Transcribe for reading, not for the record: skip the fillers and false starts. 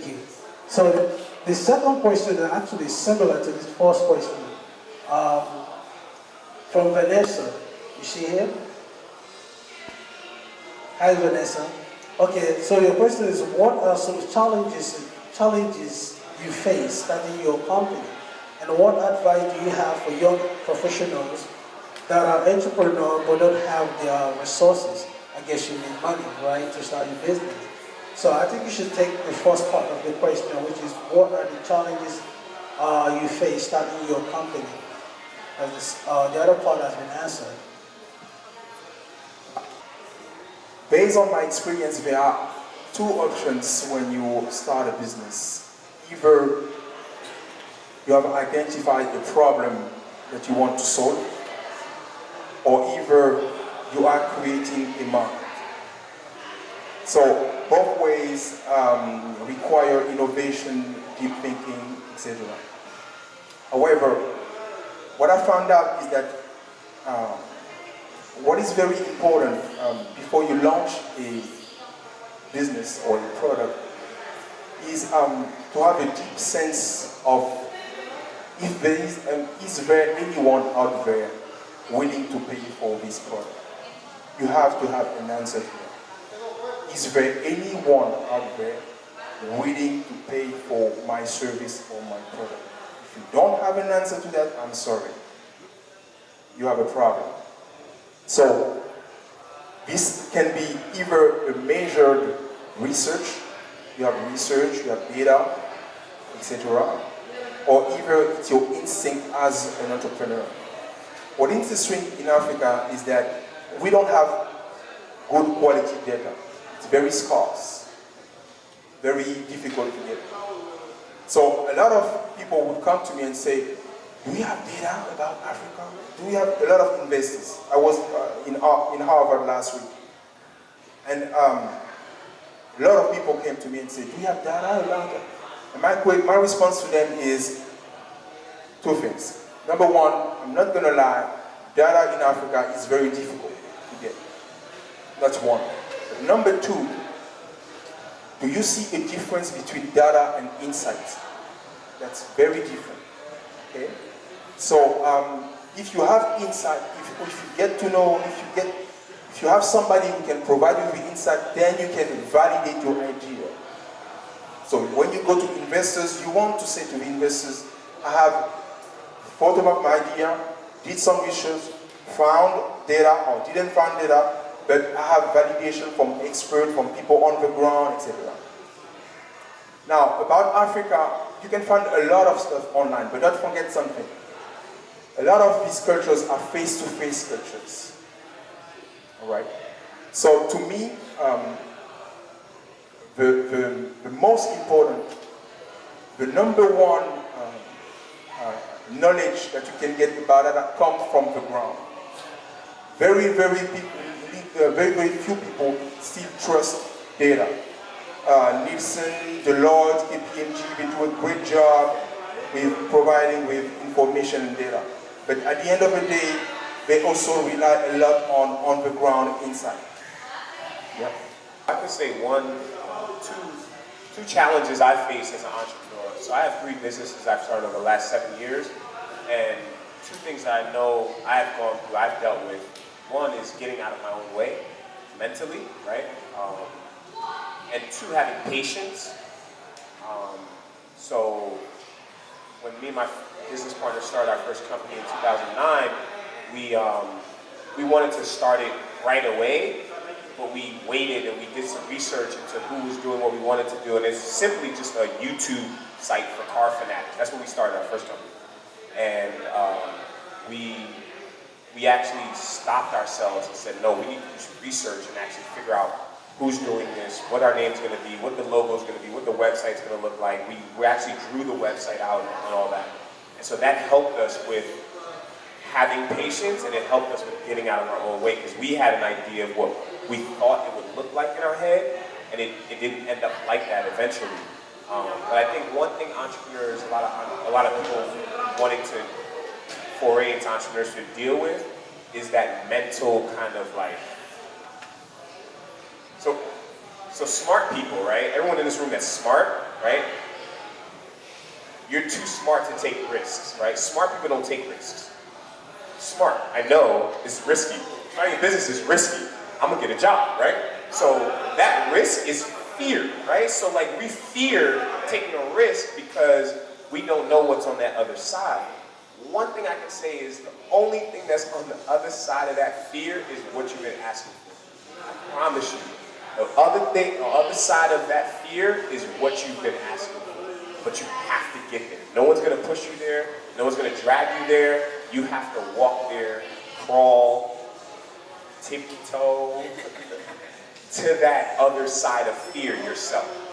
Thank you. So the second question is actually similar to this first question. Um, from Vanessa. You see here? Hi, Vanessa. Okay, so your question is, what are some challenges you face starting your company? And what advice do you have for young professionals that are entrepreneurs but don't have their resources? I guess you need money, right, to start your business. So I think you should take the first part of the question, which is, what are the challenges you face starting your company? As the other part has been answered. Based on my experience, there are two options when you start a business. Either you have identified a problem that you want to solve, or either you are creating a market. So both ways require innovation, deep thinking, etc. However, what I found out is that what is very important before you launch a business or a product is to have a deep sense of if there is there anyone out there willing to pay for this product. You have to have an answer to that. Is there anyone out there willing to pay for my service or my product? If you don't have an answer to that, I'm sorry. You have a problem. So this can be either a measured research, you have research, you have data, etc., or either it's your instinct as an entrepreneur. What interesting in Africa is that we don't have good quality data. It's very scarce, very difficult to get. So a lot of people would come to me and say, do we have data about Africa? Do we have a lot of investors? I was in Harvard last week, and a lot of people came to me and said, do we have data about it? And my response to them is two things. Number one, I'm not going to lie, data in Africa is very difficult to get. That's one. But number two, do you see a difference between data and insight? That's very different. Okay? So if you have insight, if you get to know, if you have somebody who can provide you with insight, then you can validate your idea. So when you go to investors, you want to say to the investors, I have thought about my idea, did some research, found data or didn't find data, but I have validation from experts, from people on the ground, etc. Now, about Africa, you can find a lot of stuff online, but don't forget something. A lot of these cultures are face-to-face cultures. All right? So to me, the most important, the number one knowledge that you can get about that comes from the ground. Very few people still trust data. Nielsen, Deloitte, KPMG, they do a great job with providing with information and data. But at the end of the day, they also rely a lot on the ground insight. Yeah. I could say two challenges I face as an entrepreneur. So I have 3 businesses I've started over the last 7 years, and 2 things that I know I've gone through, I've dealt with. One is getting out of my own way, mentally, right? And 2, having patience. So when me and my business partner started our first company in 2009, we wanted to start it right away, but we waited and we did some research into who was doing what we wanted to do, and it's simply just a YouTube site for car fanatics. That's when we started our first company. And we actually stopped ourselves and said, no, we need to do some research and actually figure out who's doing this, what our name's going to be, what the logo's going to be, what the website's going to look like. We actually drew the website out and all that. And so that helped us with having patience, and it helped us with getting out of our own way, because we had an idea of what we thought it would look like in our head, and it didn't end up like that eventually. But I think one thing entrepreneurs, a lot of people wanting to foray into entrepreneurship deal with is that mental kind of like, so smart people, right? Everyone in this room that's smart, right? you're too smart to take risks, right? Smart people don't take risks. Smart, I know, it's risky. Starting a business is risky. I'm gonna get a job, right? So that risk is fear, right? So like we fear taking a risk because we don't know what's on that other side. One thing I can say is the only thing that's on the other side of that fear is what you've been asking for. I promise you. The other side of that fear is what you've been asking for. But you have to get there. No one's gonna push you there. No one's gonna drag you there. You have to walk there, crawl, tippy-toe to that other side of fear yourself.